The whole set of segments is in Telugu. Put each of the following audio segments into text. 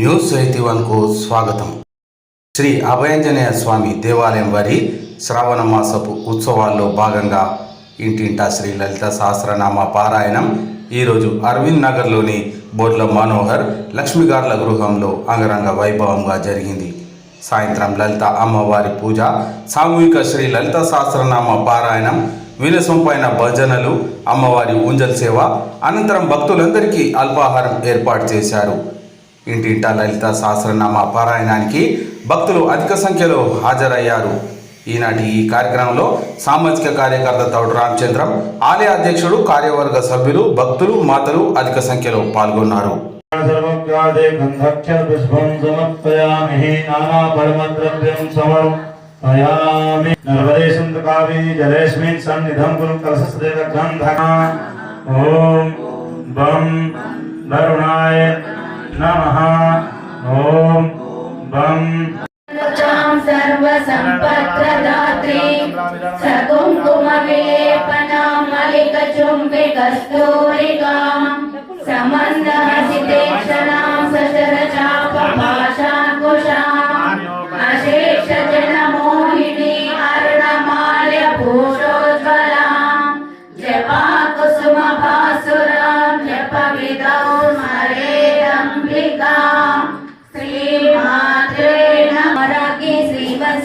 న్యూస్ 81కు స్వాగతం. శ్రీ అభయాంజనేయ స్వామి దేవాలయం వారి శ్రావణ మాసపు ఉత్సవాల్లో భాగంగా ఇంటింటా శ్రీ లలిత సహస్రనామ పారాయణం ఈరోజు అరవింద్ నగర్లోని బోర్ల మనోహర్ లక్ష్మీగార్ల గృహంలో అంగరంగ వైభవంగా జరిగింది. సాయంత్రం లలిత అమ్మవారి పూజ, సామూహిక శ్రీ లలిత సహస్రనామ పారాయణం, వినసొంపైన భజనలు, అమ్మవారి ఊంజల్ సేవ అనంతరం భక్తులందరికీ అల్పాహారం ఏర్పాటు చేశారు. ఇంటింటా లలిత సహస్రనామ పారాయణానికి భక్తులు అధిక సంఖ్యలో హాజరయ్యారు. ఈనాటి ఈ కార్యక్రమంలో సామాజిక కార్యకర్త తౌడు రామచంద్రం, ఆలయ అధ్యక్షుడు, కార్యవర్గ సభ్యులు, భక్తులు, మాతలు అధిక సంఖ్యలో పాల్గొన్నారు. नमः ओम बम सर्व संपत्प्रदात्री सकुंकुम विलेपनां मलिक चुंबि कस्तूरिकां समन्दहसितेक्षणां सशर चाप पाशाकुशाम् अशेष जनमोहिनी अरुणमाल्य भूषोज्ज्वलां जपा कुसुम भासुरां जपविदौ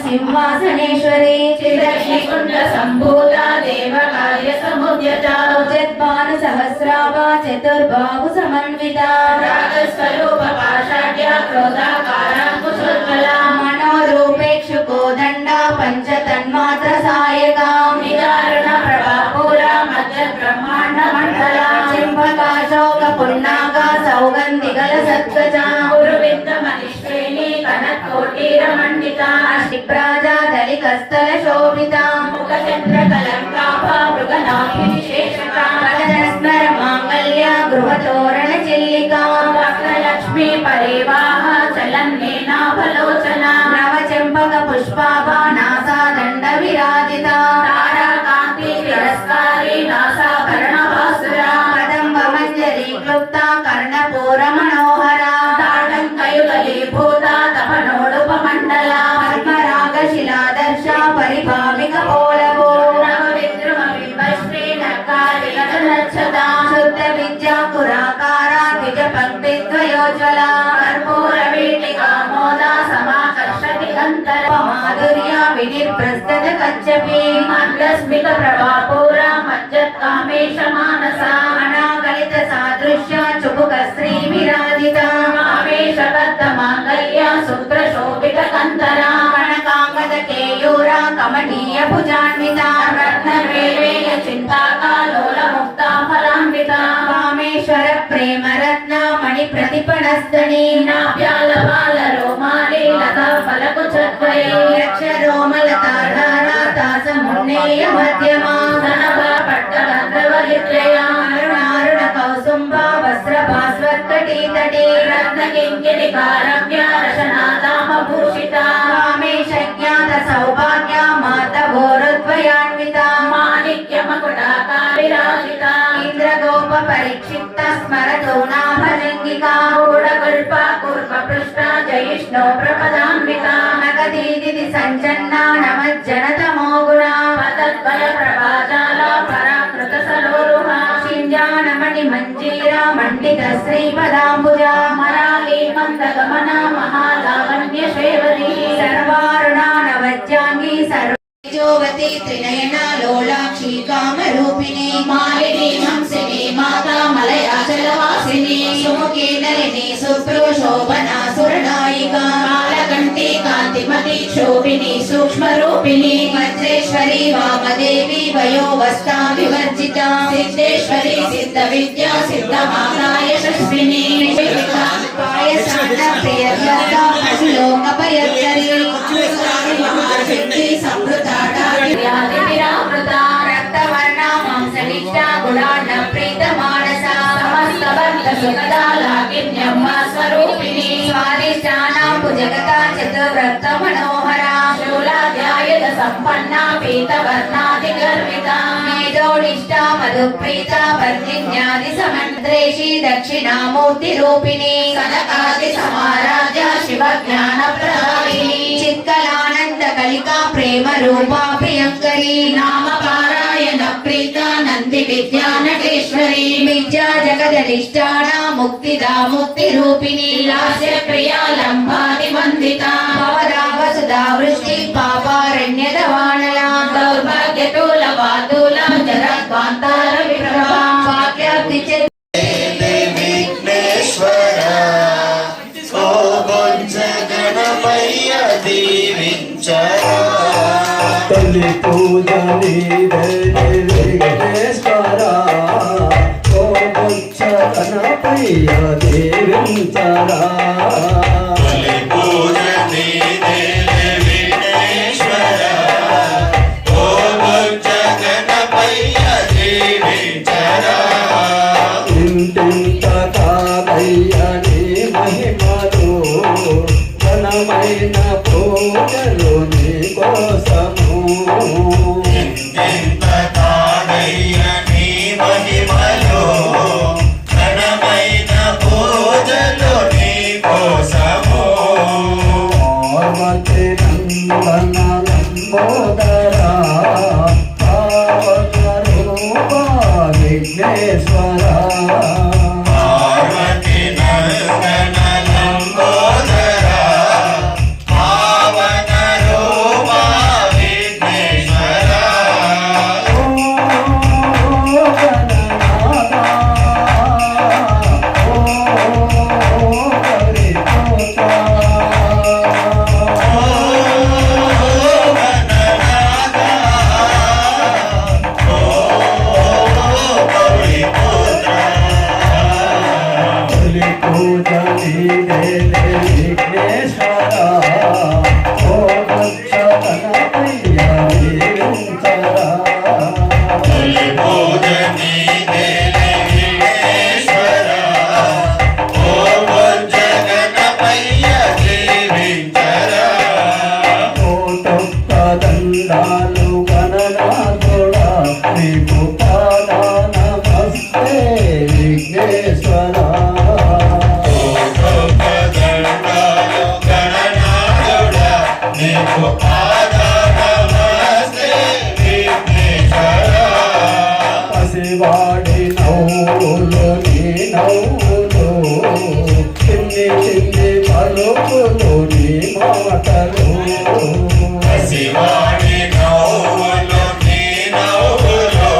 सिंहासनेश्वरी चिदग्निकुंड संभूता देवकार्य समुद्यता उज्जत्मान सहस्राभा चतुर्बाहु समन्विता रागस्वरूप पाषाढ्य क्रोधाकारा कुशोज्ज्वला मनोरूपेक्षु कोदंडा पंचतन्मात्र सायका निदारुण प्रभापूरा मध्य ब्रह्मांड मंडला चिंपकाशोक पुन्नागा सौगंधिगल सत्कजा उर्विद्ध मनिश्रेणी कनकोटीर मंडिता शिप्राजा दलिकस्थल शोभिता मुखचंद्र कलंकाभा मृगनाभि विशेषता कलजस्मर मांगल्य गृहतोरण चिल्लिका लक्ष्मी परिवाह चलन्नेनाभलोचना नवचंपक पुष्पाभा नासा दंड विराजिता तारा कांति तिरस्कारी नासाभरण भासुरा कदंब मंजरी क्लुप्ता कर्णपूर मनोहरा ताटंकयुगलीभूता तपनोडुपमंडला शिलादर्श परिभाविक पोलवो नवविद्रुम बिंबश्री नक्कालिकलच्छदा शुद्ध विद्या पुराकारा द्विज पंक्ति द्वयोज्वला कर्पूर वीटिका मोदा समाकर्षति गन्धर्व माधुर्य विनिप्रस्तत कच्छपि मन्दस्मित प्रभापूरा मज्जत् कामेश मानसा अनागलित सादृश्य चुबुक श्री विराजिता आवेश बद्ध मांगल्य सूत्र शोभित कंधरा केयूरा कमनीय भुजान्विता रत्नवेलेय चिन्ताकालोल मुक्ता फलान्विता कामेश्वर प्रेम रत्न मणि प्रतिपणस्तनी नाभ्यालवाल रोमाली लता फलकुचद्वये यक्ष रोमलताधारा तासमुन्नेय मध्यमा धनभा पट्टभद्रवलित्रया अरुणारुण कौसुम्बा वस्त्र भास्वत्कटी तटे रत्नकिङ्किणिकारम्य रशनादामभूषिता कामेशज्ञात सौभाग्य मातभोरुद्वयान्विता माणिक्य मकुटाकारिराजिता इन्द्रगोप परिक्षिप्त स्मरतो नाभजङ्गिका गूढकल्पा कूर्मपृष्ठा जयिष्णो प्रपदान्विता नगदीदिति सञ्चन्ना नमज्जनतमो गुणा पतद्बल प्रभाजाला पराकृत सलोरुहा शिञ्जानमणि मञ्जीरा मण्डित श्रीपदाम्बुजा मराली मन्दगमना महालावण्य शेवती सर्वारुणा नवज्जाङ्गी सर्वजोवती त्रिनयना लोलाक्षी कामरूपिणी मालिनी हंसिनी माता मलयाचलवासिनी सुमुखी नलिनी सुप्रोशोभना सुरनायिका कालकण्ठी कान्तिमती शोभिनी सूक्ष्मरूपिणी वज्रेश्वरी वामदेवी वयोवस्था विवर्जिता सिद्धेश्वरी सिद्धविद्या सिद्धमाता यशस्विनी प्रियव्रता पशुलोकपयर्चरी महाशक्ति संवृताटा विरामृता रक्तवर्णा मांसनिष्ठा गुणार्ण प्रीतमानसा समस्त भक्त सुखदा लाकिन्यम्मा स्वरूपिणी स्वादिष्ठानां भुजगता चतुर्रक्त मनोहरा शूलाध्यायुध संपन्ना पीतवर्णाधिगर्विता मेधोनिष्ठा मधुप्रीता वर्धिन्यादि समन्त्रेषी दक्षिणामूर्ति रूपिणी कनकादि समारा జ్ఞానప్రదాయిని చిత్కలానంద కలికా ప్రేమ రూపా ప్రియంకరి నామ పారాయణ ప్రీత నంది విద్యా నటేశ్వరి విద్యా జగదరిష్టాన ముక్తిదా ముక్తి రూపిణి లాస్య ప్రియా లంబాది వందిత భవదా వసుదా వృష్టి పాపారణ్యద వానల దౌర్భాగ్యతూల వాతూల జరద్వాంతార విప్రభా వాక్యాప్తి తల్లి పూజ వెంకటేశ్వర ఓ బొచ్చ గణపయ్య దేవించరా తల్లి పూజ విఘ్నేశ్వర ఓ బొచ్చ గణపయ్య దేవించరా ఇంటింత కాదయ్య నీ మహిమలు ఘనమైన పూజలు నీ కోసము ఇంత కాదయ్య నీ మహిమలో ఘనమైన పూజలు నీ కోసము పార్వతి నందన లంబోదరా పావన రూపా విఘ్నేశ్వరా పార్వతి నందన లంబోదర పావన రూపా విఘ్నేశ్వర తొలి పూజ నీదే విఘ్నేశ్వర ఓ బొజ్జ గణపయ్య దేవించరా దండాలు గణనాథుడా నీకు పాదానమస్తే విఘ్నేశ్వరా దండాలు గణనాథుడా నీకు పాద నమస్తే విఘ్నేశ్వర పసివాడి నవ్వులు నీ నవ్వులు చిన్ని చిన్ని పలుకులు నీ మాటలు శివాని నవ్వులు నీ నవ్వులు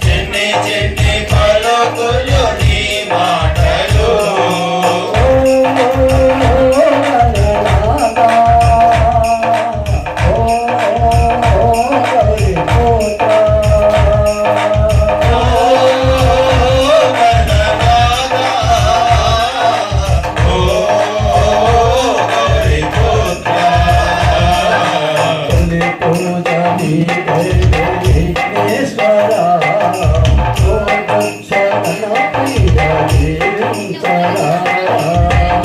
చిన్ని చిన్ని పలుకులు నీ మాటలు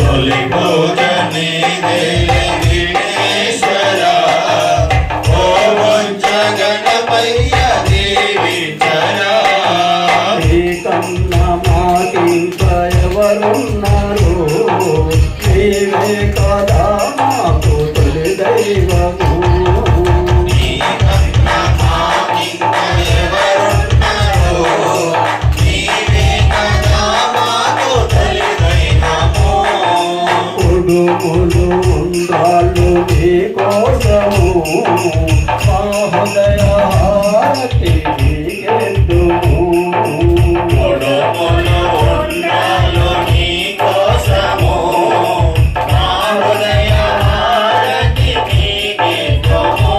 తొలి పూజ నీదే విఘ్నేశ్వర ఓ బొజ్జ గణపయ్య దేవించరా కన్నా మాకింక ఎవరున్నారు నీవే కదా మాకు తొలి దైవము నీ కన్న మాకింక ఎవరున్నారు నీవే కదా మాకు తొలి దైవము కుడుములు ఉండాలు నీ కోసము మా హృదయ హారతి నీకెందుము కొడుకులు ఉండాలు నీ కోసము మా హృదయ హారతి నీకిద్దుము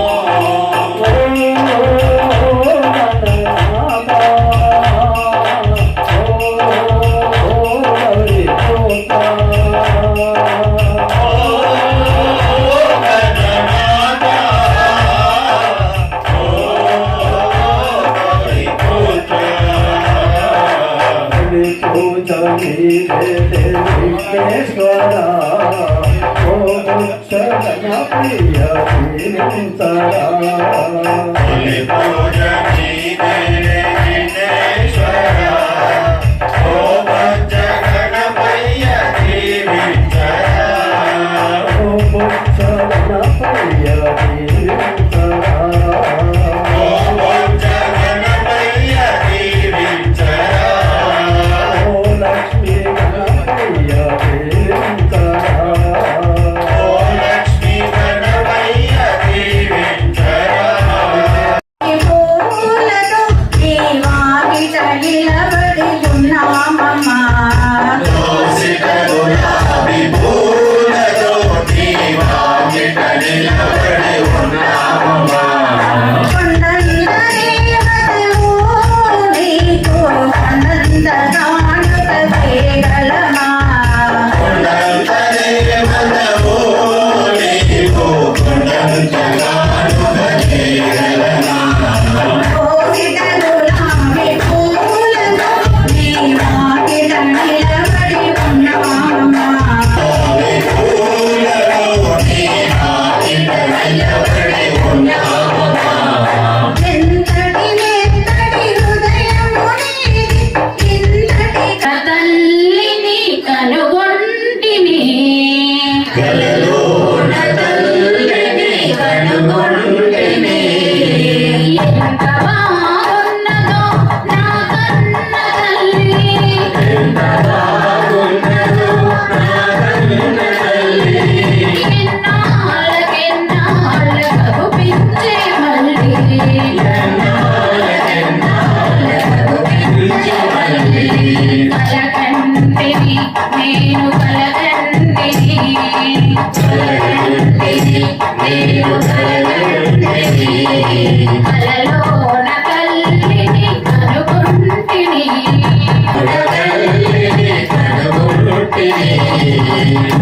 విఘ్నేశ్వరా ఓ బొచ్చ గణపయ్య దేవించరా తొలి పూజ నీదే విఘ్నేశ్వర ఓ బొజ్జ గణపయ్య దేవించరా కలలోన తల్లిని కనుగొంటిని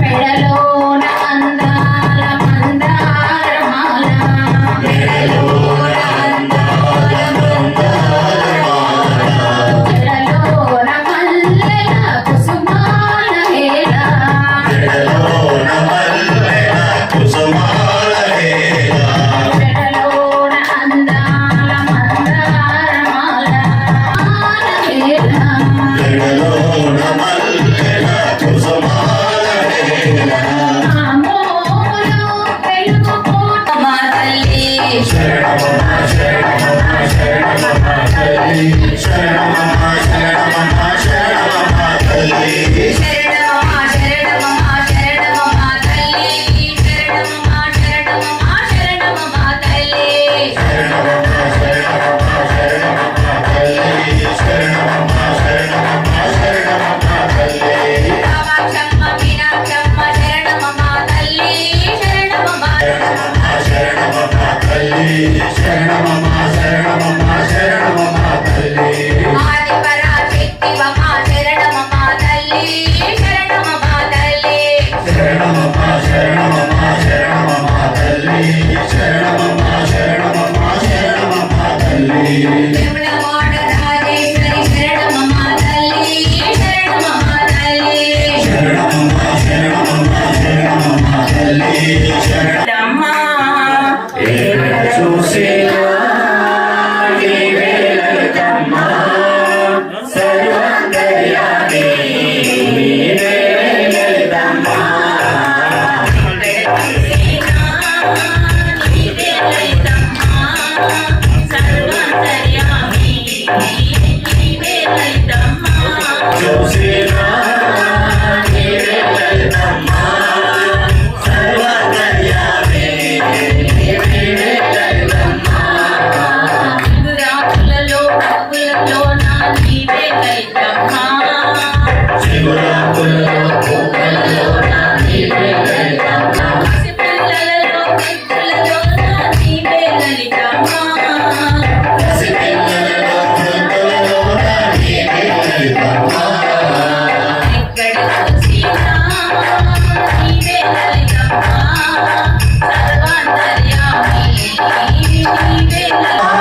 మెడలోన అందాల మందారమాల జడలోన మల్లెల కుసుమాల హేళ జడలోన అందాల మందారమాల హేళ ఆమోలో వెలుగుకోట మా తల్లి శరణమా శరణమా శరణమా తల్లి శరణమా శరణమా శరణమా తల్లి కామాక్షమ్మ మీనాక్షమ్మ శరణమా తల్లి శరణమా ఆది పరాశక్తివమా శరణమా తల్లి శరణమా తల్లి విమలవాడ రాజేశ్వరి శరణమా తల్లి శరణమా తల్లి శరణమా రాకులలో రఘులలో నా నీవే లలితమ్మా పిల్లలలో పెద్దలలో నా నీవే లలితమ్మా ఎక్కడ చూసినా నీవే లలితమ్మా సర్వాంతర్యామి నీవే లలితమ్మా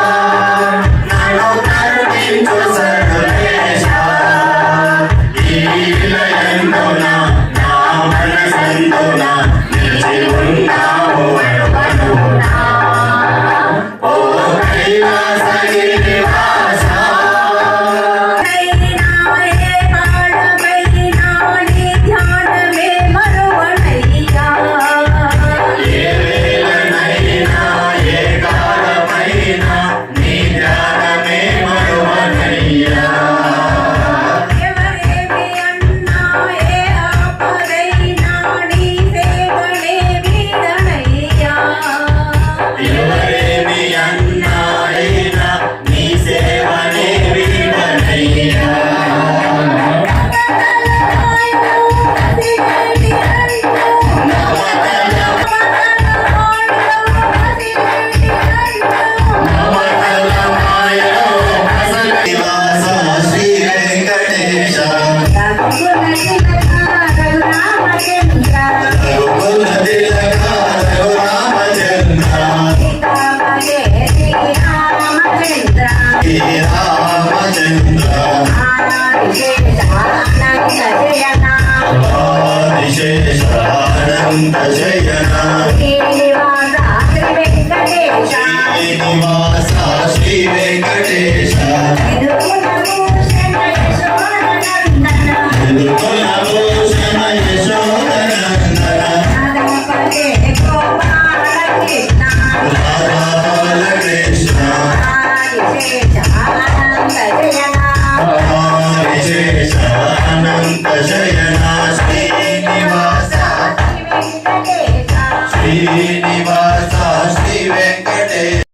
శ్రీనివాస శ్రీ వెంకటేశ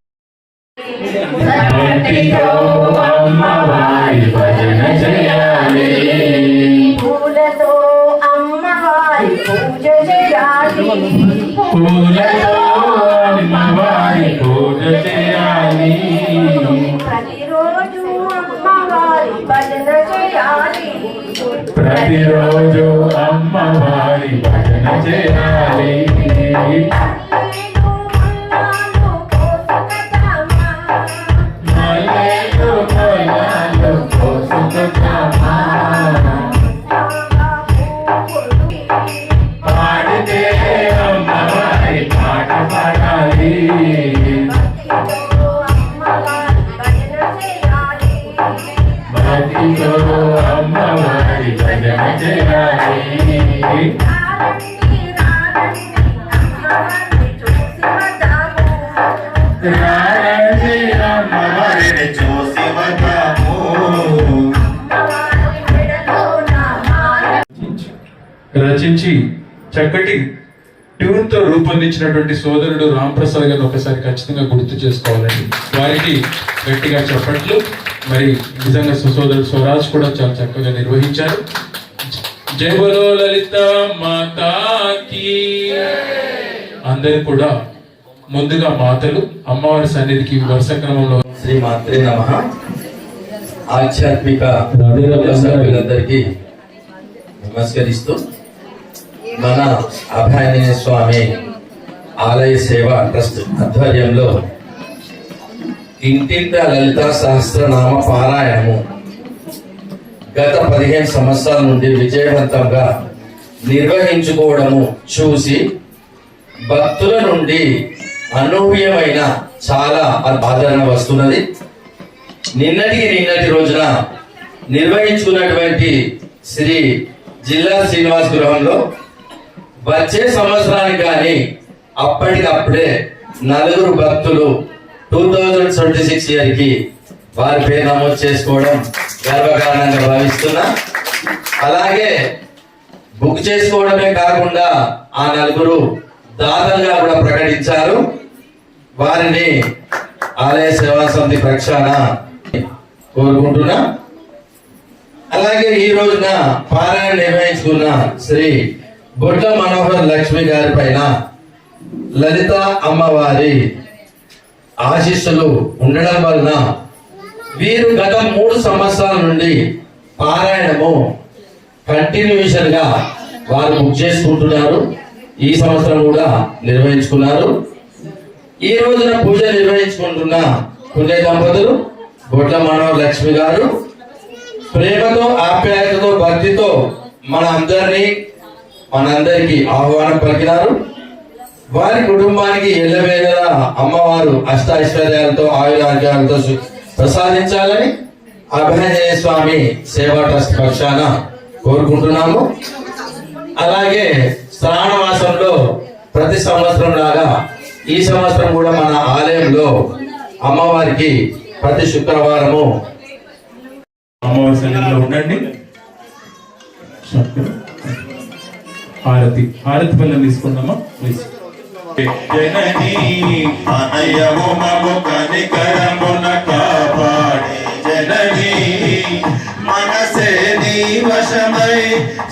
అమ్మవారి పూజ చేయాలి పూలతో అమ్మవారి పూజ చేయాలి ప్రతిరోజు అమ్మవారి భజన చేయాలి ప్రతిరోజు అమ్మవారి భజన చేయాలి మల్లెలు మొయ్యాలు కోసుకొచ్చామా పాడితే అమ్మవారి పాట పాడాలి భక్తితో అమ్మవారి భజన చేయాలి రారండి అమ్మవారిని చూసి వద్దాము రచించి చక్కటి ట్యూన్తో రూపొందించినటువంటి సోదరుడు రాంప్రసాద్ గారిని ఒకసారి ఖచ్చితంగా గుర్తు చేసుకోవాలండి. వారికి గట్టిగా చెప్పట్లు. మరి నిజంగా సోదరుడు స్వరాజ్ కూడా చాలా చక్కగా నిర్వహించారు. జై బోలో లలిత మాతాకి. అందరు కూడా ముందుగా మాతలు అమ్మవారి సన్నిధికి వరుస క్రమంలో శ్రీ మాత్రే నమః. ఆధ్యాత్మిక సభ్యులందరికీ నమస్కరిస్తూ మన అభయాంజనేయ స్వామి ఆలయ సేవా ట్రస్ట్ ఆధ్వర్యంలో ఇంటింట లలిత సహస్రనామ పారాయణము గత 15 సంవత్సరాల నుండి విజయవంతంగా నిర్వహించుకోవడము చూసి భక్తుల నుండి అనూహ్యమైన చాలా ఆదరణ వస్తున్నది. నిన్నటి రోజున నిర్వహించుకున్నటువంటి శ్రీ జిల్లా శ్రీనివాస్ గృహంలో వచ్చే సంవత్సరానికి కానీ అప్పటికప్పుడే 4 భక్తులు 2026 ఇయర్కి వారి పేరు నమోదు చేసుకోవడం గర్వకారణంగా భావిస్తున్నా. అలాగే బుక్ చేసుకోవడమే కాకుండా ఆ 4 దాతలుగా కూడా ప్రకటించారు. వారిని ఆలయ సేవా సమితి పక్షాన కోరుకుంటున్నా. అలాగే ఈ రోజున పారాయణ నిర్వహించుకున్న శ్రీ బొడ్ల మనోహర్ లక్ష్మి గారి పైన లలిత అమ్మవారి ఆశీస్సులు ఉండడం వలన వీరు గత 3 సంవత్సరాల నుండి పారాయణము కంటిన్యూషన్ గా వారు బుక్ చేసుకుంటున్నారు. ఈ సంవత్సరం కూడా నిర్వహించుకున్నారు. ఈ రోజున పూజ నిర్వహించుకుంటున్న పుణ్య దంపతులు బొడ్ల మనోహర్ లక్ష్మి గారు ప్రేమతో ఆప్యాయతతో భక్తితో మనందరికీ ఆహ్వానం పలికినారు. వారి కుటుంబానికి ఎల్లవేళలా అమ్మవారు అష్టైశ్వర్యాలతో ఆయురారోగ్యాలతో ప్రసాదించాలని అభయాంజనేయ స్వామి సేవా ట్రస్ట్ పక్షాన కోరుకుంటున్నాము. అలాగే శ్రావణ మాసంలో ప్రతి సంవత్సరం లాగా ఈ సంవత్సరం కూడా మన ఆలయంలో అమ్మవారికి ప్రతి శుక్రవారము అమ్మవారి సన్నిధిలో ఉండండి. హారతి పనులు తీసుకుందామా ప్లీజ్. జననీ అనయము మము కనికరమున కాపాడే జననీ మనసే నీ వశమై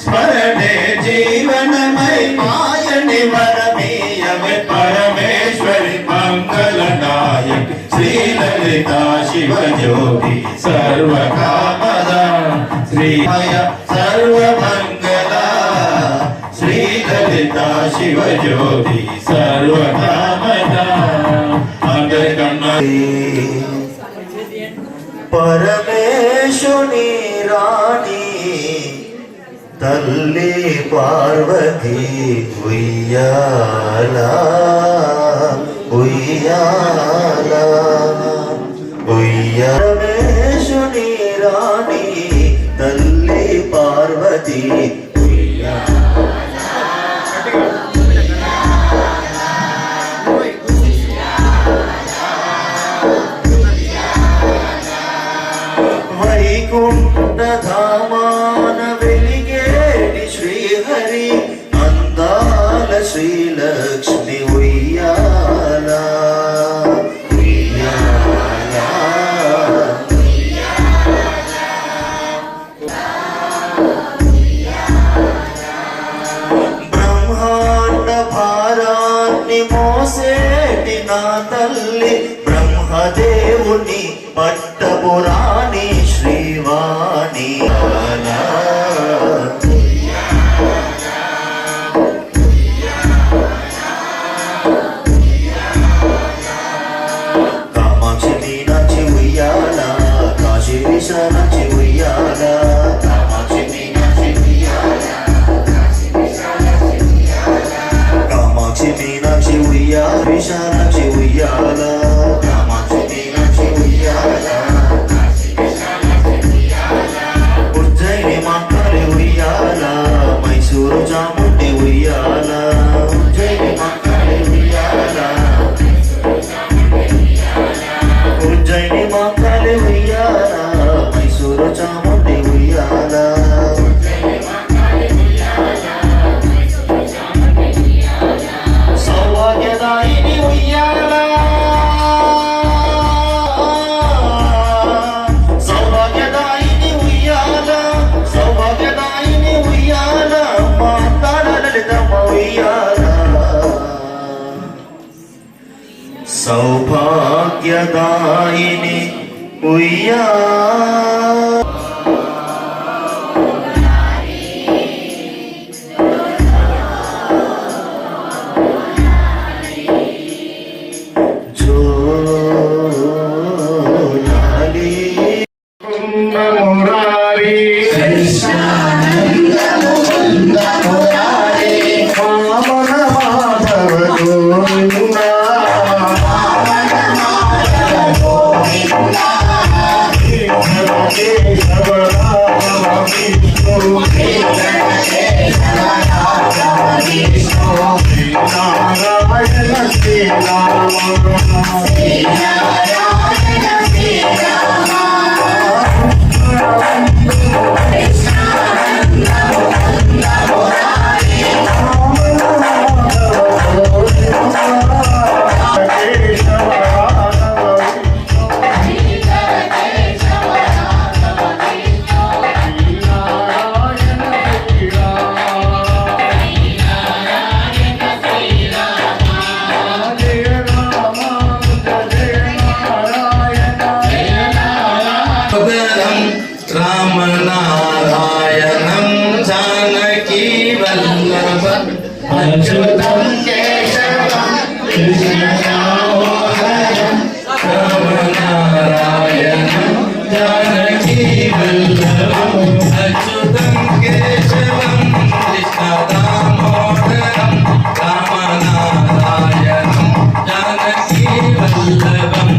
స్మరణే జీవనమై మాయని వరమీయమే పరమేశ్వరి మంగళనాయక శ్రీలలిత శివజ్యోతి సర్వకామద శ్రీమయ సర్వమంగళ శ్రీలలిత శివజ్యోతి సర్వకామద. అందరికన్నా పరమేశుని రాణి తల్లి పార్వతి ఉయ్యాల ఉయ్యాల పరమేశుని రాణి తల్లి పార్వతి వైకుంఠధామాన వెలిగేటి శ్రీహరి అందాల శ్రీలక్ష్మి ఉయ్యాల ఉయ్యాల మోసేటి నా తల్లి బ్రహ్మదేవుని పట్టపురాణి శ్రీవాణి కామాక్షి మీనాక్షి ఉయ్యాల కాశీ విశాలాక్షి ఉయ్యాల కామాక్షి మీనాక్షి ఉయ్యాల కామాక్షి మీనాక్షి ఉయ్యాల విశాలాక్షి ఉయ్యాల కామాక్షి మీనాక్షి ఉయ్యాల ఉజ్జయిని మంగళి ఉయ్యాల మైసూరు చాముండి ఉయ్యాల ఉజ్జయిని మంగళి ఉయ్యాల ఉజ్జయిని మంగళి ఉయ్యాల మైసూరు చాముండి ఉయ్యాల సౌభాగ్యదాయిని ఉయ్యాల సౌభాగ్యదాయిని ఉయ్యాల సౌభాగ్యదాయిని ఉయ్యాల మా అందాల లలితమ్మ ఉయ్యాల సౌభాగ్యదాయిని ఉయ్యాల జోలాలి మురారి వామన మాధవ గోవిందా కేశవ రామ విష్ణు శ్రీనారాయణ శ్రీరామ రామనారాయణం జానకీ వల్లభ అచ్యుతం కేశవం కృష్ణ దామోదరం రామనారాయణం జానకీ వల్లభం అచ్యుతం కేశవం కృష్ణ దామోదరం రామనారాయణం జానకీ వల్లభం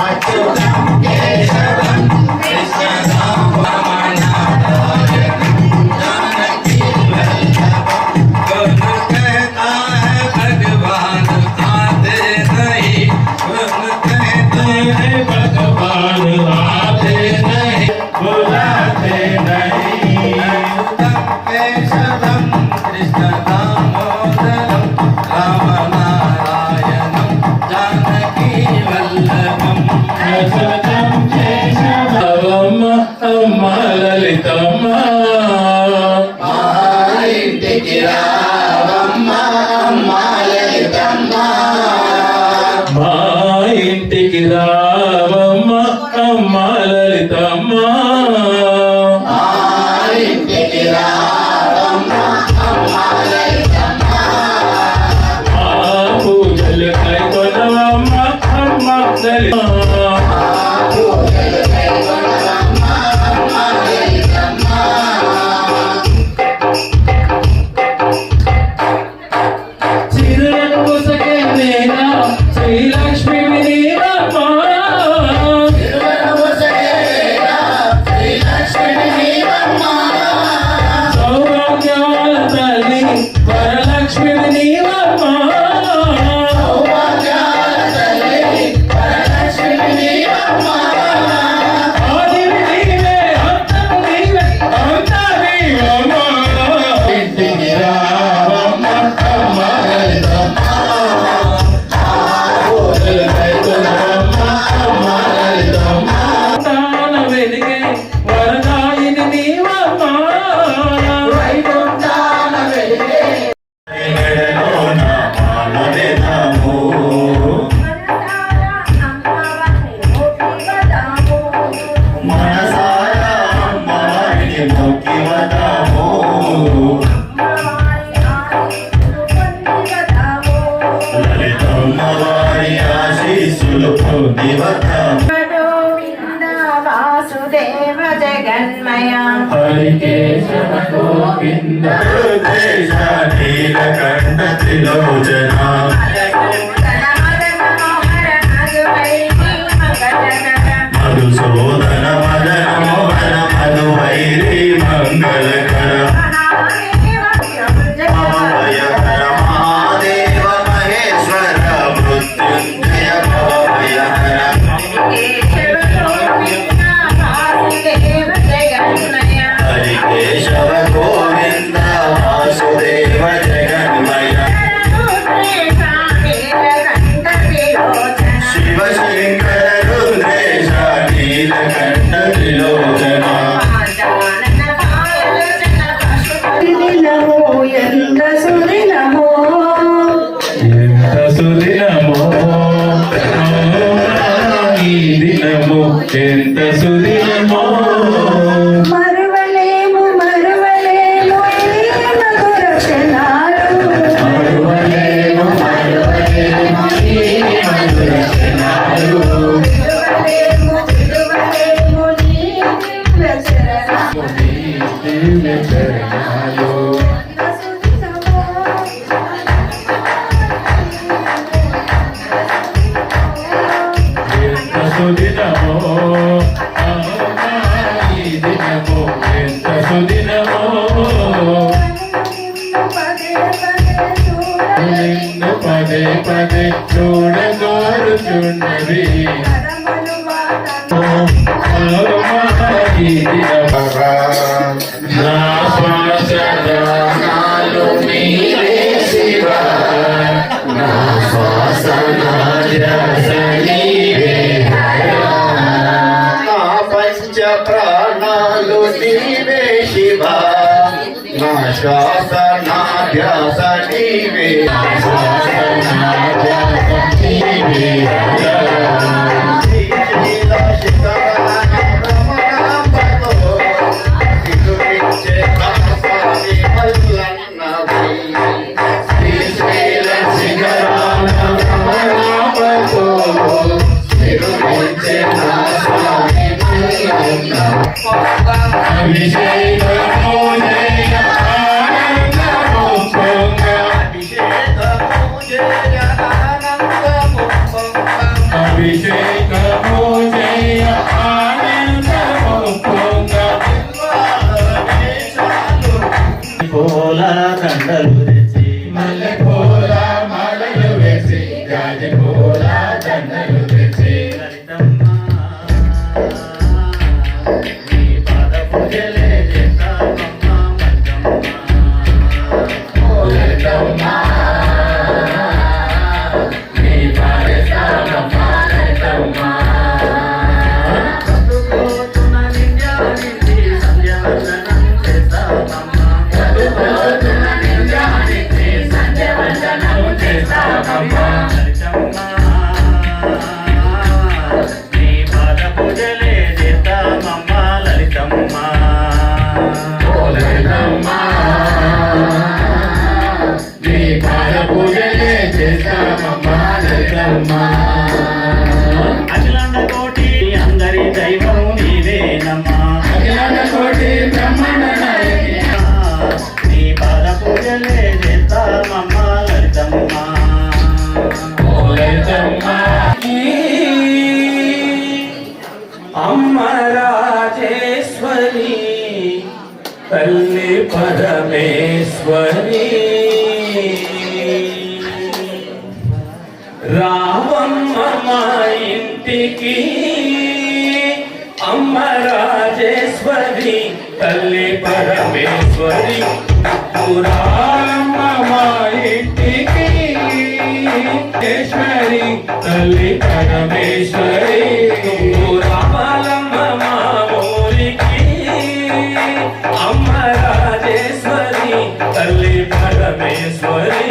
అచ్యుతం కేశవం కృష్ణ లలితమ్మ ఇంటికి రావమ్మ లలితమ్మ మా ఇంటికి రావమ్మ అమ్మ లలితమ్మ ఇంటికి రావమ్మ లలితమ్మ ఆ పూజలు కైకొనవమ్మ అమ్మ లలితమ్మ శ్రీలక్ష్మి వినీరమ్మ గోవింద వాసుదేవ జగన్మయ హరి కేశవ గోవింద నీలకంఠ త్రిలోచన మధుసూదన మదన మోహన మధువైరి మంగళకర భవభయహర మహాదేవ మహేశ్వర మృత్యుంజయ భవభయహర హరి కేశవ గోవింద వాసుదేవ జగన్మయ శివ శంకర రుద్రేశ నీలకంఠ త్రిలోచన దినమో ఎంత సుదినమో ఎంత సుదినమో ఈ దినము ఎంత సుదినమో మరువలేము మరువలేము ఈ మధుర క్షణాలు మరువలేము మరువలేము ఈ మధుర క్షణాలు. విడువలేము విడువలేము నీ దివ్య శరణాలు. నీ దివ్య చరణాలు. ఎంత సుదినమో ఈ దినము ఎంత సుదినమో నిన్ను పదే పదే చూడగోరుచున్నది ఈ దినము నా శ్వాస నాలో నీవే శివ నా శ్వాస నా ధ్యాస నీవే నా పంచ ప్రాణాలు నీవే శివ నా శ్వాస నా ధ్యాస నీవే అభిషేకము జయ ఆనందము పొంగ పూల దండలు తెచ్చి మల్లె పూల మాలలు వేసి గాజి పూల దండలు తెచ్చి లలితమ్మ నీ పాద పూజలే చేస్తామమ్మ లలితమ్మ నీ పాదసారమ్మ లలితమ్మ అందుకోతున్న నింద్యానికి సంధ్యావందనం చేస్తామమ్మ అందుకోతున్న నిత్యానికి సంధ్యావందనం చేస్తామమ్మ. లలితమ్మ నీ పాద పూజలే చేస్తామమ్మ లలితమ్మ ఓ లలితమ్మ నీ పాద పూజలే చేస్తామమ్మ లలితమ్మ. అఖిలాండ కోటి అందరి దైవం నీవేనమ్మా అఖిలాండ కోటి బ్రహ్మాండ నాయకి నీ పాద పూజలే చేస్తామమ్మ లలితమ్మ ఓ లలితమ్మ అమ్మ రాజేశ్వరి తల్లి పరమేశ్వరి రావమ్మ మా ఇంటికి అమ్మ రాజేశ్వరి తల్లి పరమేశ్వరి పురాణమ్మ మా ఇంటికి ఈశ్వరి తల్లి పరమేశ్వరి రామలమ్మ మా ఊరికి అమ్మ రాజేశ్వరి తల్లి పరమేశ్వరి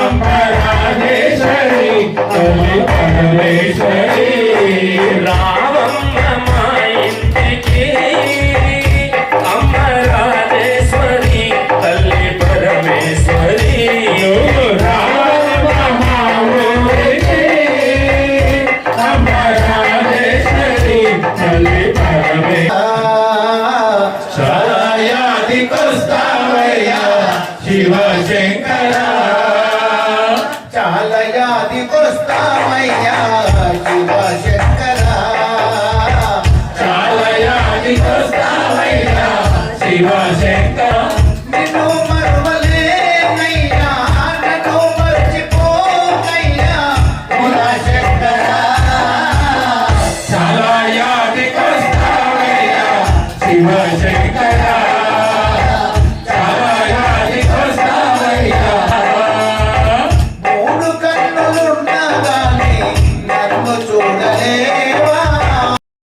అమ్మ రాజేశ్వరి తల్లి పరమేశ్వరి రావమ్మ మా ఇంటికి అమ్మ రాజేశ్వరి తల్లి పరమేశ్వరి రామ మా ఊరికి వస్తావయ్యా శివ శంకర చాలా యాదికొస్తామయ్యా శివ శంకర చాలయాదికొస్తావయ్యా శివ శంకర నిన్ను మరువలేనయ్యా నన్ను మర్చిపోకయ్యా శివ శంకర చాలయాదికొస్తావయ్యా శివ శంకర